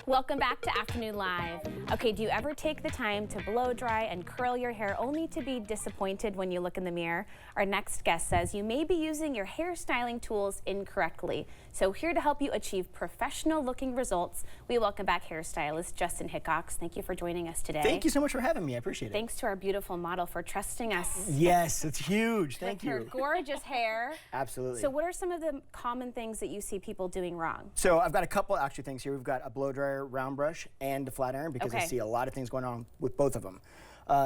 Welcome back to Afternoon Live. Okay, do you ever take the time to blow dry and curl your hair only to be disappointed when you look in the mirror? Our next guest says you may be using your hairstyling tools incorrectly. So here to help you achieve professional looking results, we welcome back hairstylist Justin Hickox. Thank you for joining us today. Thank you so much for having me. I appreciate it. Thanks to our beautiful model for trusting us. Yes, it's huge. Thank you. With her gorgeous hair. Absolutely. So what are some of the common things that you see people doing wrong? So I've got a couple actually things here. We've got a blow dryer, round brush, and a flat iron because I see a lot of things going on with both of them.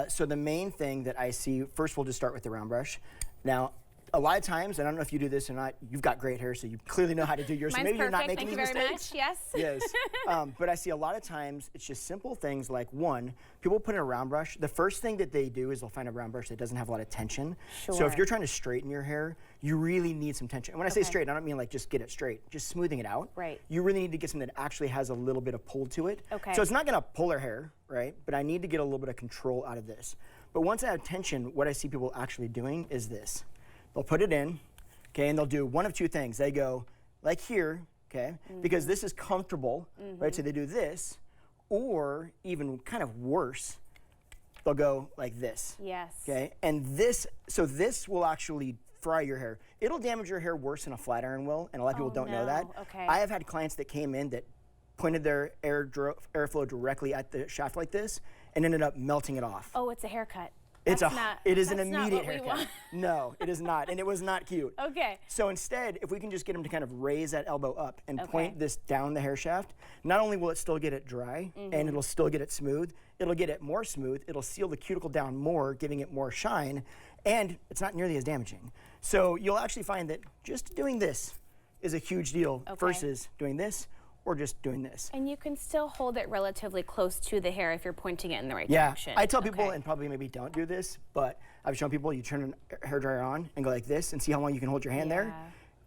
So the main thing that I see, first we'll just start with the round brush. Now, a lot of times, and I don't know if you do this or not, you've got great hair, so you clearly know how to do yours. Mine's so maybe perfect. You're not making Thank these you very mistakes. much. Yes. Yes. But I see a lot of times it's just simple things like, one, people put in a round brush. The first thing that they do is they'll find a round brush that doesn't have a lot of tension. Sure. So if you're trying to straighten your hair, you really need some tension. And when I say straight, I don't mean like just get it straight, just smoothing it out. Right. You really need to get something that actually has a little bit of pull to it. Okay. So it's not gonna pull our hair, right? But I need to get a little bit of control out of this. But once I have tension, what I see people actually doing is this. They'll put it in, okay, and they'll do one of two things. They go like here, okay, because this is comfortable, right? So they do this, or even kind of worse, they'll go like this. Yes. Okay, and this, so this will actually fry your hair. It'll damage your hair worse than a flat iron will, and a lot of people don't know that. Okay. I have had clients that came in that pointed their airflow directly at the shaft like this and ended up melting it off. Oh, it's a haircut. It is an that's not immediate what we haircut. want. No, it is not, and it was not cute. Okay. So instead, if we can just get them to kind of raise that elbow up and point this down the hair shaft, not only will it still get it dry and it'll still get it smooth, it'll get it more smooth, it'll seal the cuticle down more, giving it more shine, and it's not nearly as damaging. So you'll actually find that just doing this is a huge deal versus doing this or just doing this. And you can still hold it relatively close to the hair if you're pointing it in the right direction. I tell people, and probably maybe don't do this, but I've shown people you turn a hairdryer on and go like this and see how long you can hold your hand there.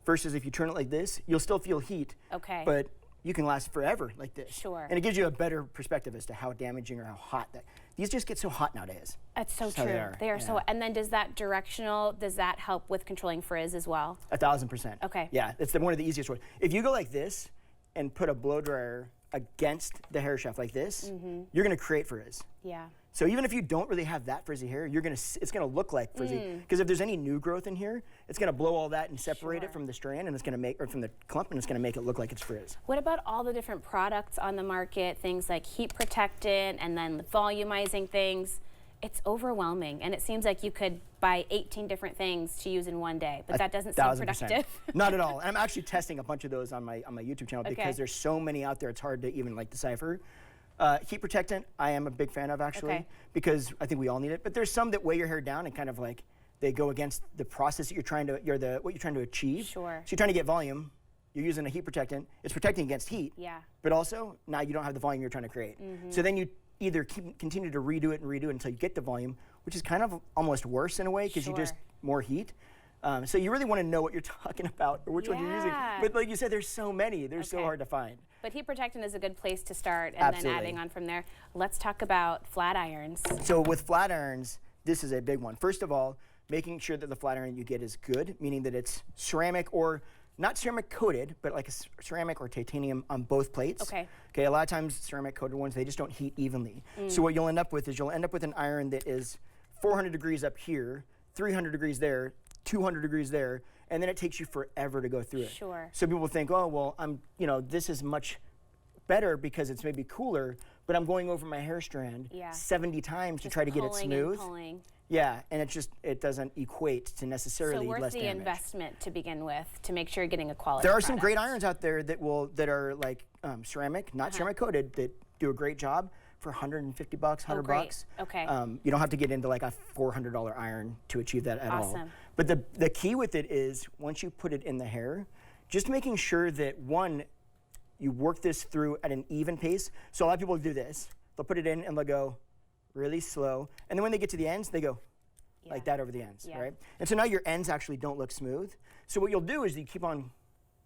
Versus if you turn it like this, you'll still feel heat, but you can last forever like this. Sure. And it gives you a better perspective as to how damaging or how hot that. These just get so hot nowadays. That's so true. They are so. And then does that help with controlling frizz as well? 1,000%. Okay. Yeah, it's one of the easiest ways. If you go like this and put a blow dryer against the hair shaft like this, you're gonna create frizz. Yeah. So even if you don't really have that frizzy hair, it's gonna look like frizzy. Because if there's any new growth in here, it's gonna blow all that and separate it from the strand, and it's gonna make, or from the clump, and it's gonna make it look like it's frizz. What about all the different products on the market, things like heat protectant and then volumizing things? It's overwhelming, and it seems like you could buy 18 different things to use in one day, but that doesn't seem productive. Not at all. And I'm actually testing a bunch of those on my YouTube channel because there's so many out there, it's hard to even like decipher. Heat protectant, I am a big fan of actually, because I think we all need it. But there's some that weigh your hair down and kind of like they go against the process that what you're trying to achieve. Sure. So you're trying to get volume. You're using a heat protectant. It's protecting against heat. Yeah. But also now you don't have the volume you're trying to create. So then you either continue to redo it until you get the volume, which is kind of almost worse in a way because you just more heat. So you really want to know what you're talking about or which one you're using. But like you said, there's so many. They're so hard to find. But heat protectant is a good place to start, and then adding on from there. Let's talk about flat irons. So with flat irons, this is a big one. First of all, making sure that the flat iron you get is good, meaning that it's ceramic or not ceramic coated, but like a ceramic or titanium on both plates. Okay, a lot of times ceramic coated ones, they just don't heat evenly. So what you'll end up with is you'll end up with an iron that is 400 degrees up here, 300 degrees there, 200 degrees there, and then it takes you forever to go through it. Sure. So people think, oh, well, this is much better because it's maybe cooler, but I'm going over my hair strand 70 times to try to get it smooth. Yeah, and it doesn't equate to necessarily less damage. So worth the investment to begin with to make sure you're getting a quality There are product. some great irons out there that are like ceramic, not ceramic coated, that do a great job for $150, $100. Okay. You don't have to get into like a $400 iron to achieve that at all. But the key with it is once you put it in the hair, just making sure that one, you work this through at an even pace. So a lot of people do this. They'll put it in and they'll go really slow. And then when they get to the ends, they go like that over the ends, right? And so now your ends actually don't look smooth. So what you'll do is you keep on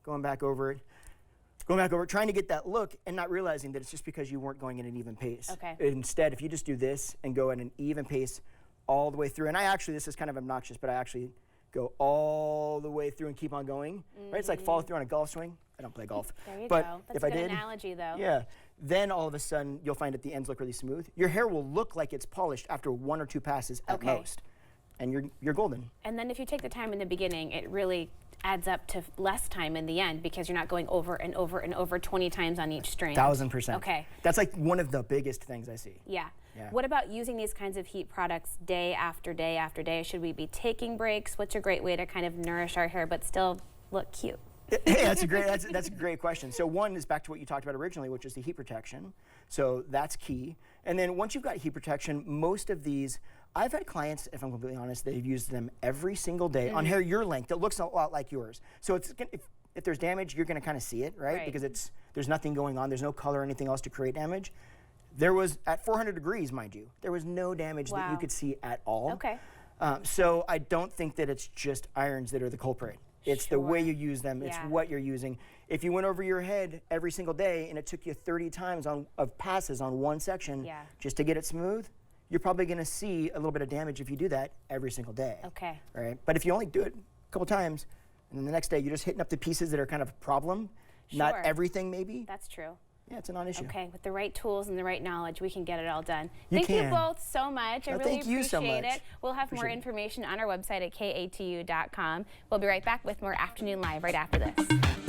going back over it, trying to get that look and not realizing that it's just because you weren't going at an even pace. Instead, if you just do this and go at an even pace all the way through, and this is kind of obnoxious, but I actually go all the way through and keep on going, right? It's like follow through on a golf swing. I don't play golf. There you but go. That's if a I good did, analogy though. Yeah, then all of a sudden you'll find that the ends look really smooth. Your hair will look like it's polished after 1 or 2 passes at most, and you're golden. And then if you take the time in the beginning, it really adds up to less time in the end because you're not going over and over and over 20 times on each strand. 1000%. Okay. That's like one of the biggest things I see. Yeah. Yeah. What about using these kinds of heat products day after day after day? Should we be taking breaks? What's a great way to kind of nourish our hair but still look cute? Hey, that's a great question. So one is back to what you talked about originally, which is the heat protection. So that's key. And then once you've got heat protection, most of these, I've had clients, if I'm completely honest, they've used them every single day on hair your length that looks a lot like yours. So it's if there's damage, you're going to kind of see it, right? Because there's nothing going on. There's no color or anything else to create damage. There was, at 400 degrees, mind you, there was no damage that you could see at all. Okay. So I don't think that it's just irons that are the culprit. It's the way you use them. It's what you're using. If you went over your head every single day and it took you 30 times of passes on one section just to get it smooth, you're probably going to see a little bit of damage if you do that every single day. Okay. Right? But if you only do it a couple times, and then the next day you're just hitting up the pieces that are kind of a problem, not everything maybe. That's true. Yeah, it's a non-issue. Okay, with the right tools and the right knowledge, we can get it all done. You Thank can. you both so much. I really thank you so appreciate much. it. We'll have more information on our website at katu.com. We'll be right back with more Afternoon Live right after this.